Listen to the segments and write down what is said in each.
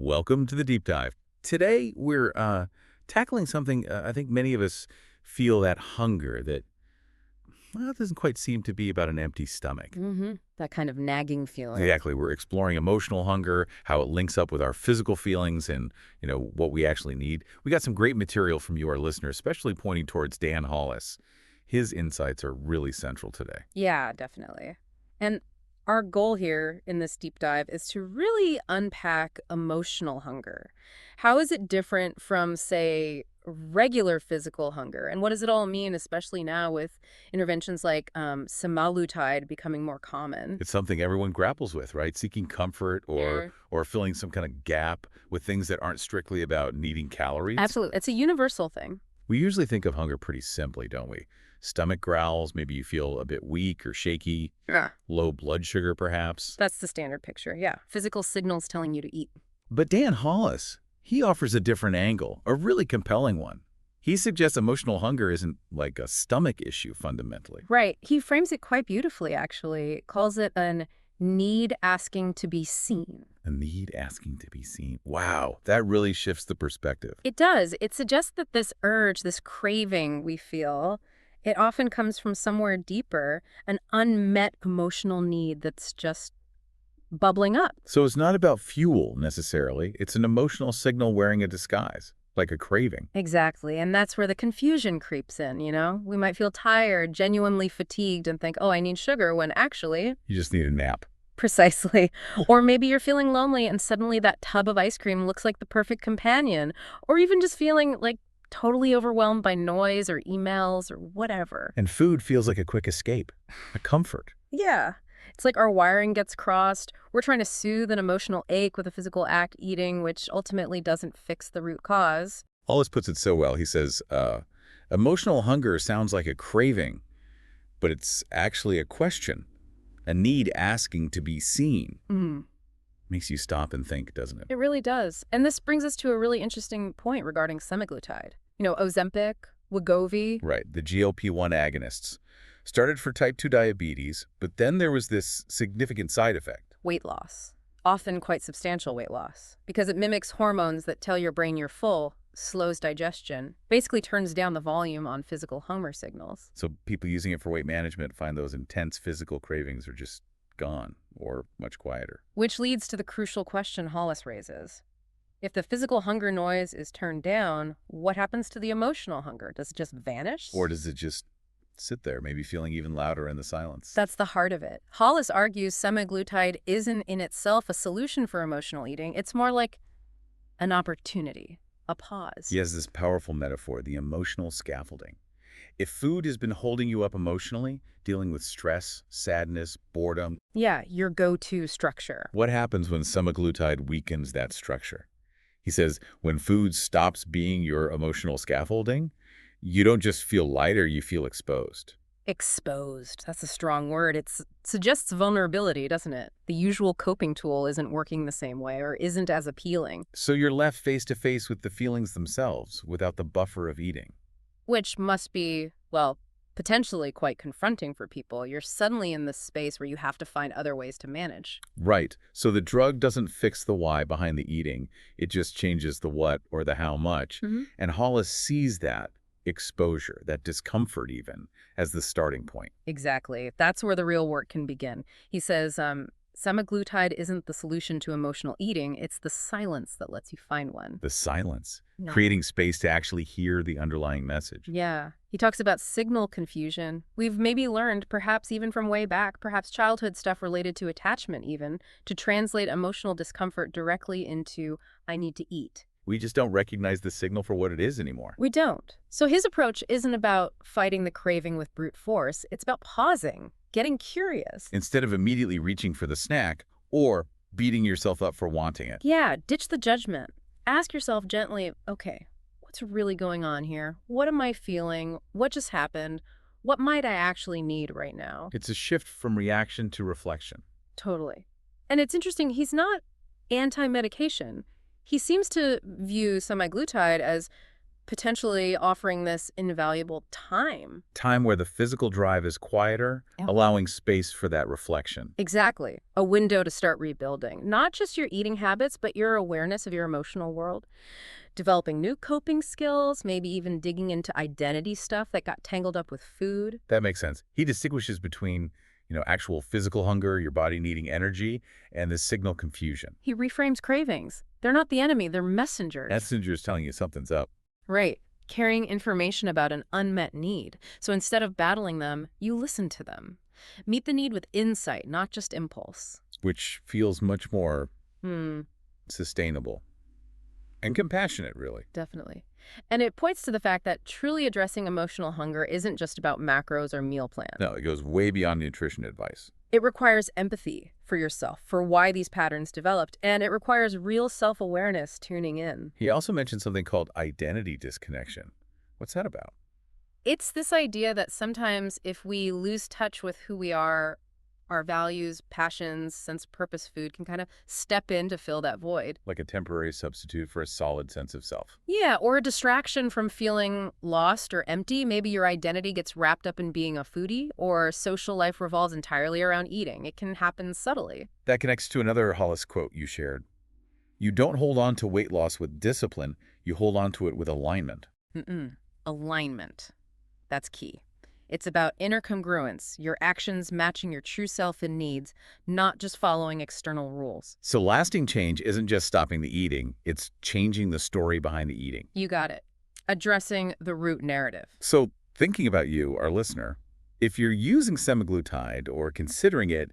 Welcome to the deep dive. Today, we're tackling something I think many of us feel that hunger that doesn't quite seem to be about an empty stomach. That kind of nagging feeling. Exactly. We're exploring emotional hunger, how it links up with our physical feelings and, what we actually need. We got some great material from you, our listeners, especially pointing towards Dan Hollis. His insights are really central today. Yeah, definitely. And our goal here in this deep dive is to really unpack emotional hunger. How is it different from, say, regular physical hunger? And what does it all mean, especially now with interventions like Semaglutide becoming more common? It's something everyone grapples with, right? Seeking comfort or filling some kind of gap with things that aren't strictly about needing calories. Absolutely. It's a universal thing. We usually think of hunger pretty simply, don't we? Stomach growls, maybe you feel a bit weak or shaky, Yeah. low blood sugar perhaps. That's the standard picture, yeah. Physical signals telling you to eat. But Dan Hollis, he offers a different angle, a really compelling one. He suggests emotional hunger isn't like a stomach issue fundamentally. Right. He frames it quite beautifully, actually. Calls it an need asking to be seen. A need asking to be seen. Wow, that really shifts the perspective. It does. It suggests that this urge, this craving we feel, it often comes from somewhere deeper, an unmet emotional need that's just bubbling up. So it's not about fuel necessarily. It's an emotional signal wearing a disguise, like a craving. Exactly. And that's where the confusion creeps in, you know? We might feel tired, genuinely fatigued, and think, oh, I need sugar, when actually... You just need a nap. Precisely. Or maybe you're feeling lonely and suddenly that tub of ice cream looks like the perfect companion. Or even just feeling like totally overwhelmed by noise or emails or whatever. And food feels like a quick escape, a comfort. Yeah. It's like our wiring gets crossed. We're trying to soothe an emotional ache with a physical act, eating, which ultimately doesn't fix the root cause. Hollis puts it so well. He says, emotional hunger sounds like a craving, but it's actually a question, a need asking to be seen. Makes you stop and think, doesn't it? It really does. And this brings us to a really interesting point regarding semaglutide. You know, Ozempic, Wegovy. Right, the GLP-1 agonists. Started for type 2 diabetes, but then there was this significant side effect. Weight loss. Often quite substantial weight loss. Because it mimics hormones that tell your brain you're full, slows digestion, basically turns down the volume on physical hunger signals. So people using it for weight management find those intense physical cravings are just gone or much quieter. Which leads to the crucial question Hollis raises. If the physical hunger noise is turned down, what happens to the emotional hunger? Does it just vanish? Or does it just sit there, maybe feeling even louder in the silence? That's the heart of it. Hollis argues semaglutide isn't in itself a solution for emotional eating. It's more like an opportunity, a pause. He has this powerful metaphor, the emotional scaffolding. If food has been holding you up emotionally, dealing with stress, sadness, boredom. Yeah, your go-to structure. What happens when semaglutide weakens that structure? He says, when food stops being your emotional scaffolding, you don't just feel lighter, you feel exposed. Exposed. That's a strong word. It suggests vulnerability, doesn't it? The usual coping tool isn't working the same way or isn't as appealing. So you're left face to face with the feelings themselves without the buffer of eating. Which must be, well, potentially quite confronting for people. You're suddenly in this space where you have to find other ways to manage. Right. So the drug doesn't fix the why behind the eating. It just changes the what or the how much. And Hollis sees that exposure, that discomfort even, as the starting point. Exactly. That's where the real work can begin. He says, semaglutide isn't the solution to emotional eating. It's the silence that lets you find one. The silence, No. creating space to actually hear the underlying message. Yeah. He talks about signal confusion. We've maybe learned, perhaps even from way back, perhaps childhood stuff related to attachment even, to translate emotional discomfort directly into, I need to eat. We just don't recognize the signal for what it is anymore. We don't. So his approach isn't about fighting the craving with brute force. It's about pausing, getting curious. Instead of immediately reaching for the snack or beating yourself up for wanting it. Yeah, ditch the judgment. Ask yourself gently, okay, what's really going on here? What am I feeling? What just happened? What might I actually need right now? It's a shift from reaction to reflection. Totally. And it's interesting, he's not anti-medication. He seems to view semaglutide as potentially offering this invaluable time. Time where the physical drive is quieter, Yeah. allowing space for that reflection. Exactly. A window to start rebuilding. Not just your eating habits, but your awareness of your emotional world. Developing new coping skills, maybe even digging into identity stuff that got tangled up with food. That makes sense. He distinguishes between, actual physical hunger, your body needing energy, and this signal confusion. He reframes cravings. They're not the enemy, they're messengers. Messenger's telling you something's up, Right. Carrying information about an unmet need. So instead of battling them, you listen to them. Meet the need with insight, not just impulse. which feels much more Hmm. sustainable and compassionate, really. Definitely. And it points to the fact that truly addressing emotional hunger isn't just about macros or meal plans. No, it goes way beyond nutrition advice. It requires empathy for yourself, for why these patterns developed, and it requires real self-awareness tuning in. He also mentioned something called identity disconnection. What's that about? It's this idea that sometimes if we lose touch with who we are, our values, passions, sense of purpose, food can kind of step in to fill that void. Like a temporary substitute for a solid sense of self. Yeah, or a distraction from feeling lost or empty. Maybe your identity gets wrapped up in being a foodie, or social life revolves entirely around eating. It can happen subtly. That connects to another Hollis quote you shared. You don't hold on to weight loss with discipline, you hold on to it with alignment. Alignment. That's key. It's about inner congruence, your actions matching your true self and needs, not just following external rules. So lasting change isn't just stopping the eating, it's changing the story behind the eating. You got it. Addressing the root narrative. So thinking about you, our listener, if you're using semaglutide or considering it,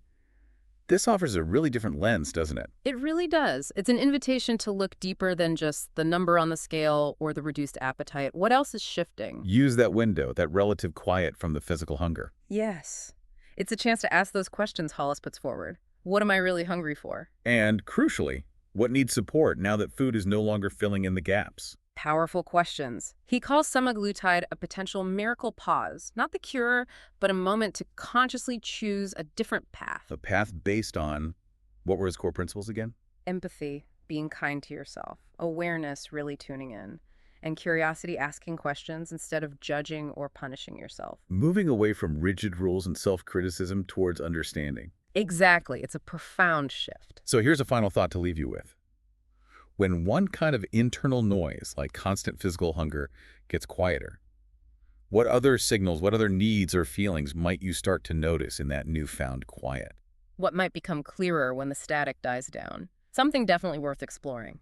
this offers a really different lens, doesn't it? It really does. It's an invitation to look deeper than just the number on the scale or the reduced appetite. What else is shifting? Use that window, that relative quiet from the physical hunger. Yes. It's a chance to ask those questions Hollis puts forward. What am I really hungry for? And crucially, what needs support now that food is no longer filling in the gaps? Powerful questions. He calls semaglutide a potential miracle pause, not the cure, but a moment to consciously choose a different path. A path based on, what were his core principles again? Empathy, being kind to yourself, awareness, really tuning in, and curiosity, asking questions instead of judging or punishing yourself. Moving away from rigid rules and self-criticism towards understanding. Exactly. It's a profound shift. So here's a final thought to leave you with. When one kind of internal noise, like constant physical hunger, gets quieter, what other signals, what other needs or feelings might you start to notice in that newfound quiet? What might become clearer when the static dies down? Something definitely worth exploring.